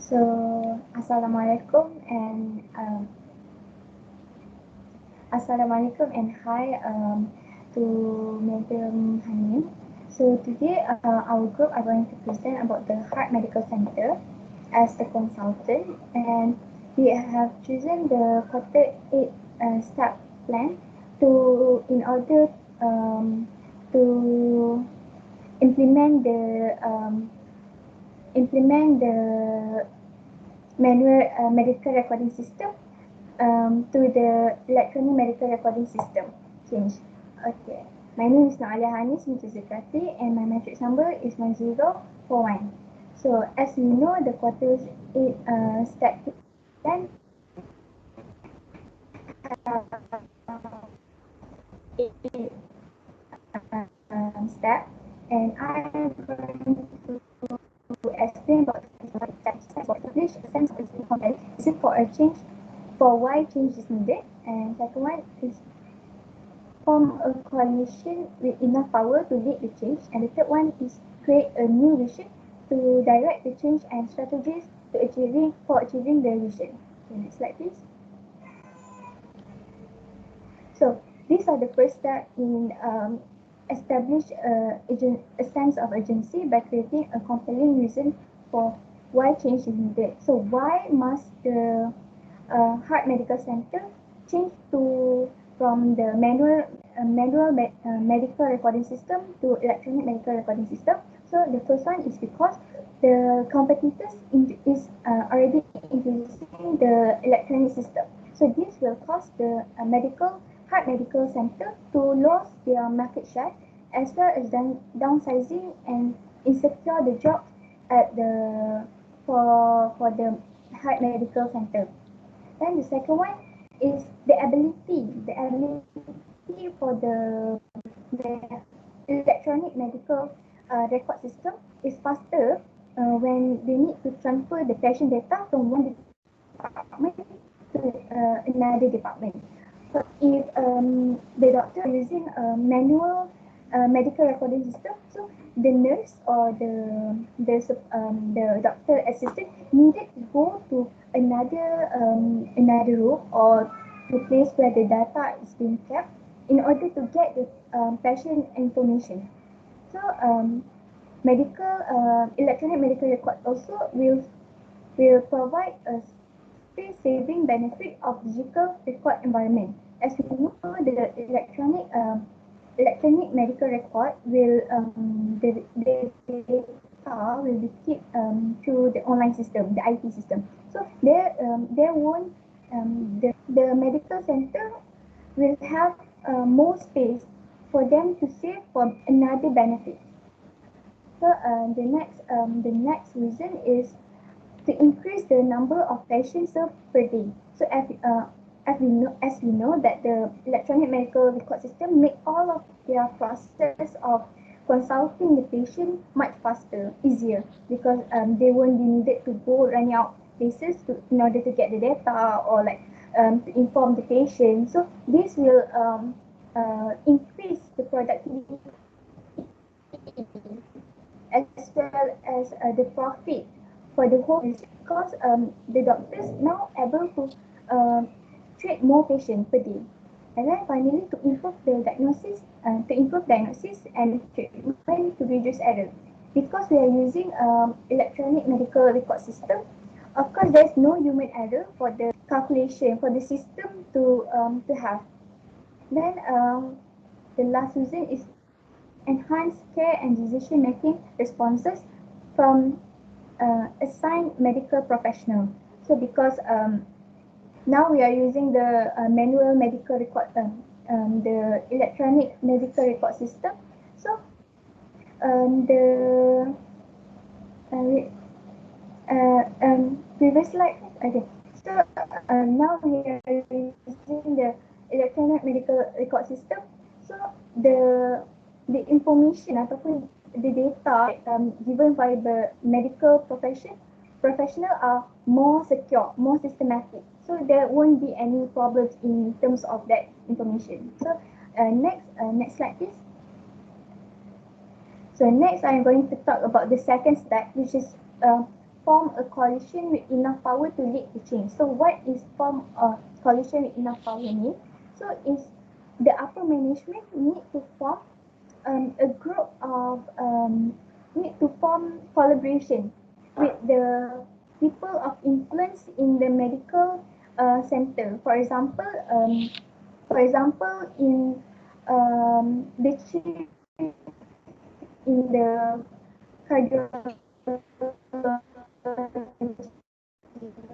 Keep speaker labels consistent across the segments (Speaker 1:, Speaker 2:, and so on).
Speaker 1: So, Assalamualaikum and hi to Madam Hanis. So today our group are going to present about the Heart Medical Center as the consultant, and we have chosen the quarter 8 step plan in order to implement the manual medical recording system to the electronic medical recording system change. Okay. My name is Nuralya Hanis, Binti Zakaria, and my matrix number is 1041. So as we know, the quarter 8 step plan step, and I am going to explain about the steps for establish a sense of content. Is it for a change, for why change is needed, and second one is form a coalition with enough power to lead the change, and the third one is create a new vision to direct the change and strategies to achieving the vision. Okay, next slide please. So these are the first step in establish a sense of urgency by creating a compelling reason for why change is needed. So why must the Heart Medical Center change from the manual medical recording system to electronic medical recording system? So the first one is because the competitors is already introducing the electronic system. So this will cause the Heart Medical Center to lose their market share, as well as downsizing and insecure the jobs at for the Heart Medical Center. Then the second one is the ability for the electronic medical record system is faster when they need to transfer the patient data from one department to another department. So if the doctor is using a manual medical recording system, so the nurse or the doctor assistant needed to go to another room or the place where the data is being kept in order to get the patient information. So electronic medical record also will provide a space-saving benefit of digital record environment. As we know, the electronic medical record will the data will be kept through the online system, the IT system. So there won't the medical center will have more space for them to save for another benefit. So the next reason is to increase the number of patients served per day. So as we know that the electronic medical record system make all of their process of consulting the patient much faster, easier, because they won't be needed to go running out places in order to get the data or to inform the patient. So this will increase the productivity as well as the profit for the whole business, because the doctors now able to treat more patients per day. And then finally, to improve diagnosis and treatment to reduce error. Because we are using electronic medical record system, of course there's no human error for the calculation for the system to have. Then the last reason is enhance care and decision making responses from assigned medical professional. So because now we are using the manual medical record, the electronic medical record system. So previous slide. Okay. So now we are using the electronic medical record system. So the information ataupun the data given by the medical professional are more secure, more systematic. So there won't be any problems in terms of that information. So next slide please. So next I'm going to talk about the second step, which is form a coalition with enough power to lead the change. So what is form a coalition with enough power mean? So is the upper management need to form a group of need to form collaboration with the people of influence in the medical center. For example, in the chief in the cardiology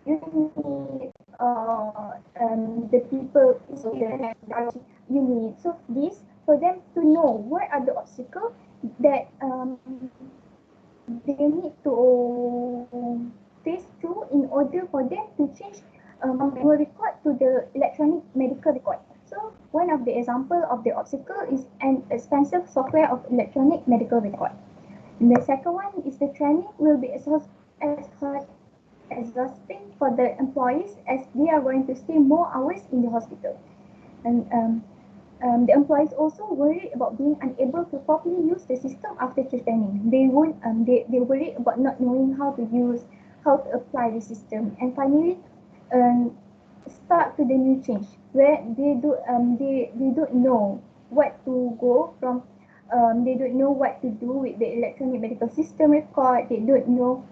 Speaker 1: unit or the people in the unit. So this for them to know what are the obstacles that they need to face through in order for them to change manual record to the electronic medical record. So one of the example of the obstacle is an expensive software of electronic medical record. And the second one is the training will be exhausting for the employees as they are going to stay more hours in the hospital. And the employees also worry about being unable to properly use the system after training. They worry about not knowing how to apply the system. And finally, start to the new change where they don't know what to go from. They don't know what to do with the electronic medical system record. They don't know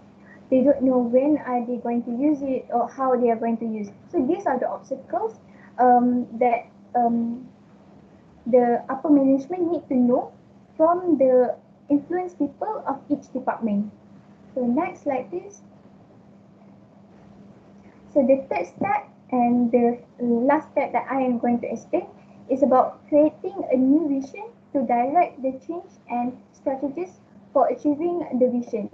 Speaker 1: when are they going to use it or how they are going to use it. So these are the obstacles that the upper management need to know from the influence people of each department. So next slide please. So the third step and the last step that I am going to explain is about creating a new vision to direct the change and strategies for achieving the vision.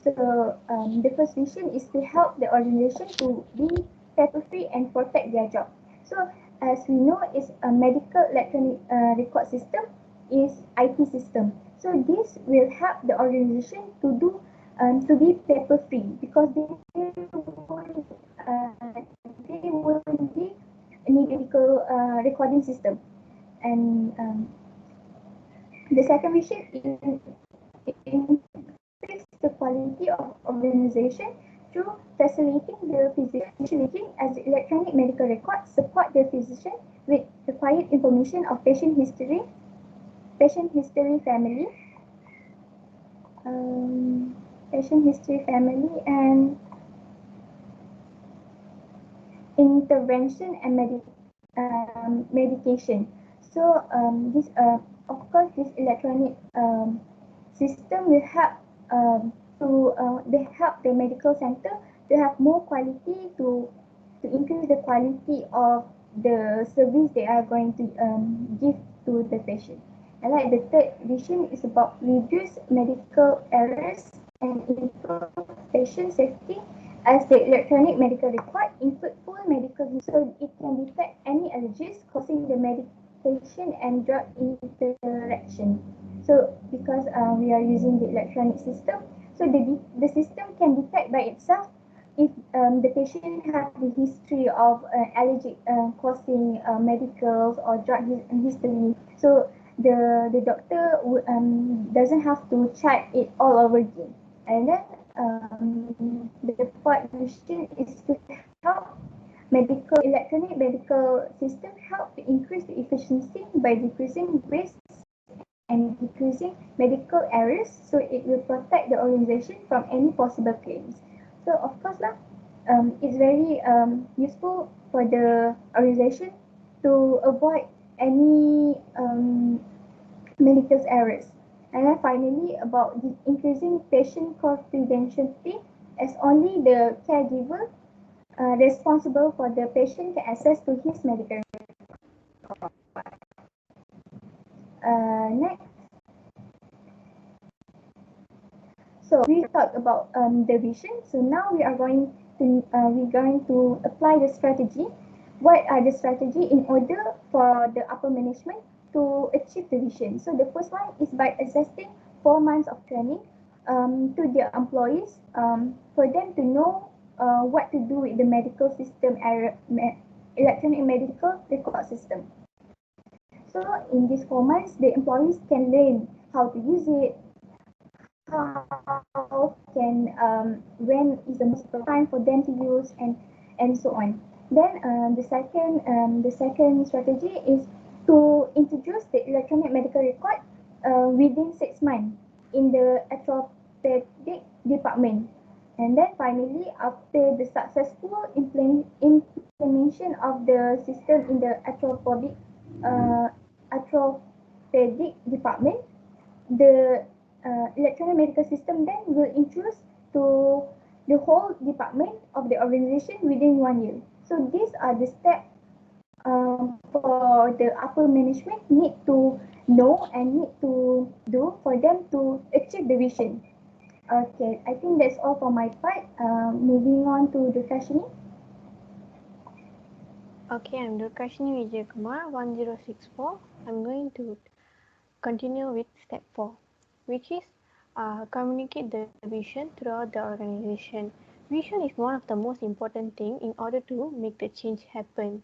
Speaker 1: So the first vision is to help the organization to be paper-free and protect their job. So as we know, is a medical electronic record system is IT system. So this will help the organization to be paper-free because they will need a medical recording system. And the second vision is increase the quality of organization through facilitating the physician as the electronic medical records support the physician with required information of patient history, family, and intervention and medication. So of course this electronic system will help they help the medical center to have more quality to increase the quality of the service they are going to give to the patient. And like the third vision is about reduce medical errors and improve patient safety as the electronic medical record include full medical so it can detect any allergies causing the medication and drug interaction. So because we are using the electronic system, so the system can detect by itself if the patient has the history of allergic causing medicals or drug history. So the doctor doesn't have to check it all over again. And then the fourth vision is to help electronic medical system help to increase the efficiency by decreasing risks and decreasing medical errors, so it will protect the organization from any possible claims. So of course it's very useful for the organization to avoid any medical errors. And then finally about the increasing patient confidentiality as only the caregiver responsible for the patient can access to his medical record. Next. So we talked about the vision. So now we are going to apply the strategy. What are the strategy in order for the upper management to achieve the vision? So the first one is by assessing 4 months of training to their employees for them to know what to do with the medical system electronic medical record system. So in these 4 months, the employees can learn how to use it, how can when is the most appropriate time for them to use, and so on. Then the second strategy is to introduce the electronic medical record within 6 months in the orthopedic department. And then finally, after the successful implementation of the system in the orthopedic department, the electronic medical system then will introduce to the whole department of the organization within 1 year. So these are the steps for the upper management need to know and need to do for them to achieve the vision. Okay, I think that's all for my part. Moving on to Durkashini.
Speaker 2: Okay, I'm Durkashini Vijayakumar 1064. I'm going to continue with step 4, which is communicate the vision throughout the organization. Vision is one of the most important thing in order to make the change happen.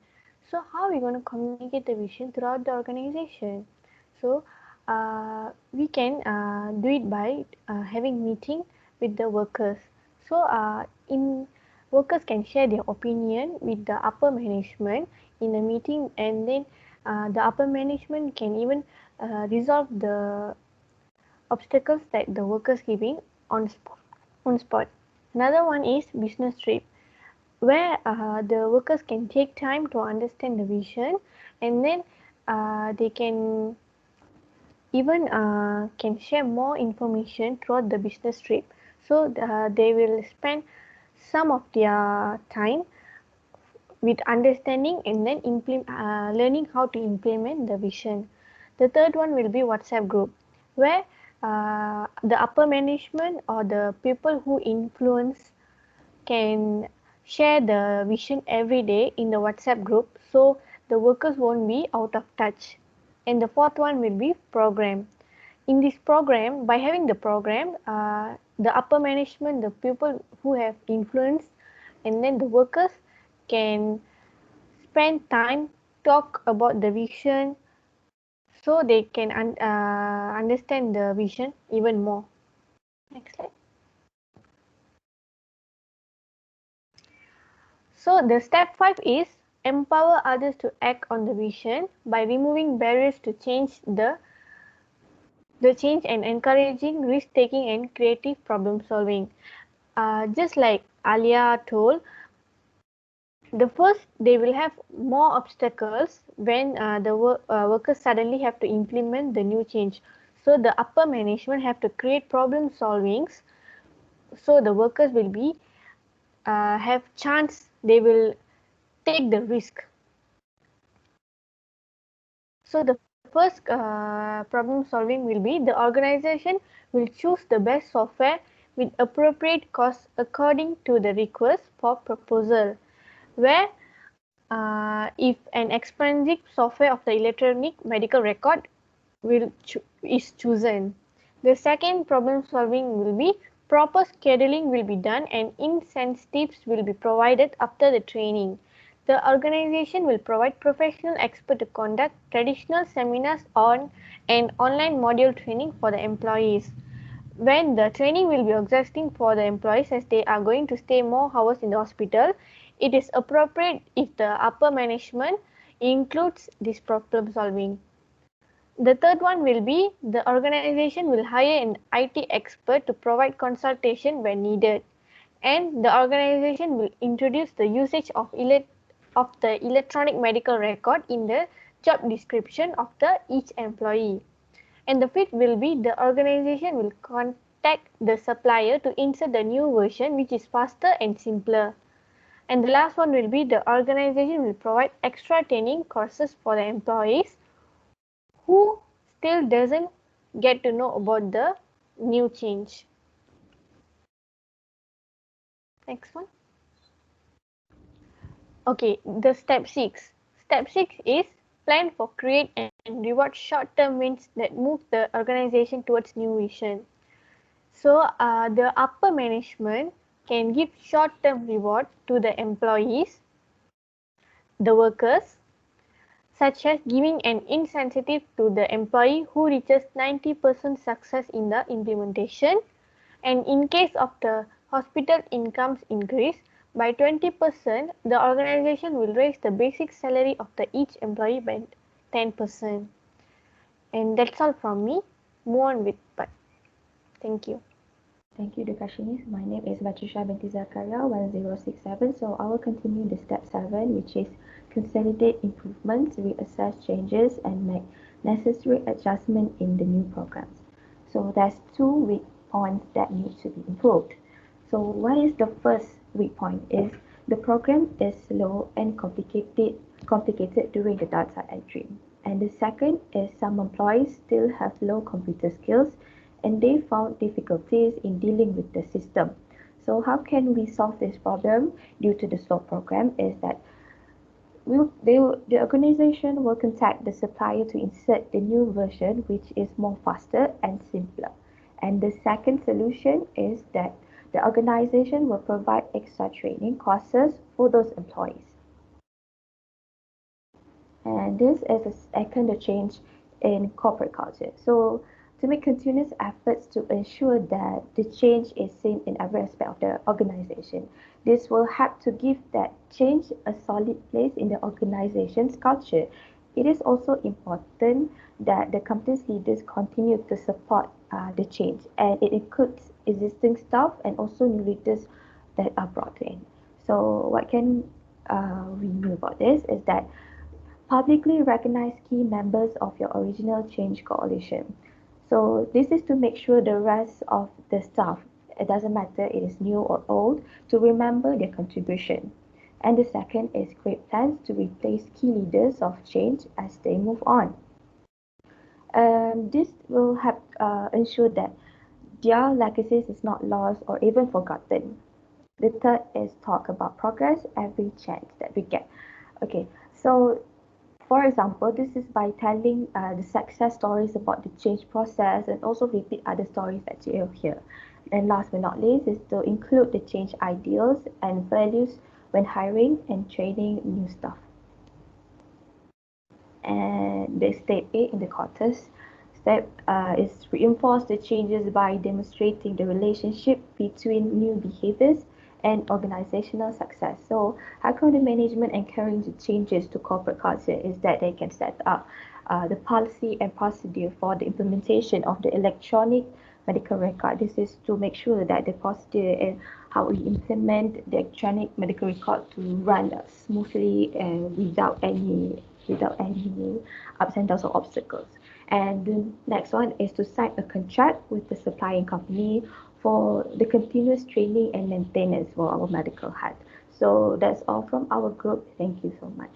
Speaker 2: So how are we going to communicate the vision throughout the organization? So we can do it by having meeting with the workers. So in workers can share their opinion with the upper management in a meeting, and then the upper management can even resolve the obstacles that the workers giving on spot. Another one is business trip, where the workers can take time to understand the vision, and then they can even can share more information throughout the business trip. So they will spend some of their time with understanding and then learning how to implement the vision. The third one will be WhatsApp group, where the upper management or the people who influence can share the vision every day in the WhatsApp group, so the workers won't be out of touch. And the fourth one will be program. In this program, by having the program, the upper management, the people who have influence, and then the workers can spend time talk about the vision, so they can understand the vision even more. Next slide. So the step 5 is empower others to act on the vision by removing barriers to change the change and encouraging risk taking and creative problem solving. Just like Alia told, the first they will have more obstacles when the workers suddenly have to implement the new change. So the upper management have to create problem solvings, so the workers will be have chance, they will take the risk. So the first problem solving will be the organization will choose the best software with appropriate cost according to the request for proposal, where if an expensive software of the electronic medical record is chosen. The second problem solving will be proper scheduling will be done and incentives will be provided after the training. The organization will provide professional experts to conduct traditional seminars on and online module training for the employees. When the training will be exhausting for the employees as they are going to stay more hours in the hospital, it is appropriate if the upper management includes this problem solving. The third one will be the organization will hire an IT expert to provide consultation when needed, and the organization will introduce the usage of the electronic medical record in the job description of each employee. And the fifth will be the organization will contact the supplier to insert the new version which is faster and simpler. And the last one will be the organization will provide extra training courses for the employees who still doesn't get to know about the new change. Next one. Okay, the step 6. Step 6 is plan for, create and reward short-term wins that move the organization towards new vision. So the upper management can give short-term reward to the employees, the workers, such as giving an incentive to the employee who reaches 90% success in the implementation, And in case of the hospital incomes increase by 20%, the organization will raise the basic salary of the each employee by 10%. And that's all from me. Move on with part. Thank you.
Speaker 3: Thank you, Durkashini. My name is Batrisyia Binti Zakaria 1067. So I will continue the step 7, which is consolidate improvements, reassess changes, and make necessary adjustment in the new programs. So there's two weak points that need to be improved. So what is the first weak point is the program is slow and complicated during the data entry. And the second is some employees still have low computer skills and they found difficulties in dealing with the system. So how can we solve this problem due to the slow program is that the organization will contact the supplier to insert the new version which is more faster and simpler. And the second solution is that the organization will provide extra training courses for those employees. And this is a second change in corporate culture. So to make continuous efforts to ensure that the change is seen in every aspect of the organization. This will help to give that change a solid place in the organization's culture. It is also important that the company's leaders continue to support the change, and it includes existing staff and also new leaders that are brought in. So what can we know about this is that publicly recognize key members of your original change coalition. So this is to make sure the rest of the staff, it doesn't matter it is new or old, to remember their contribution. And the second is create plans to replace key leaders of change as they move on. This will help ensure that their legacies is not lost or even forgotten. The third is talk about progress every chance that we get. Okay, so for example, this is by telling the success stories about the change process and also repeat other stories that you hear. And last but not least is to include the change ideals and values when hiring and training new staff. And the step 8 in the quarters step is reinforce the changes by demonstrating the relationship between new behaviors and organizational success. So how can the management encourage the changes to corporate culture is that they can set up the policy and procedure for the implementation of the electronic medical record. This is to make sure that the procedure and how we implement the electronic medical record to run smoothly and without any ups and downs or obstacles. And the next one is to sign a contract with the supplying company for the continuous training and maintenance for our medical health. So that's all from our group. Thank you so much.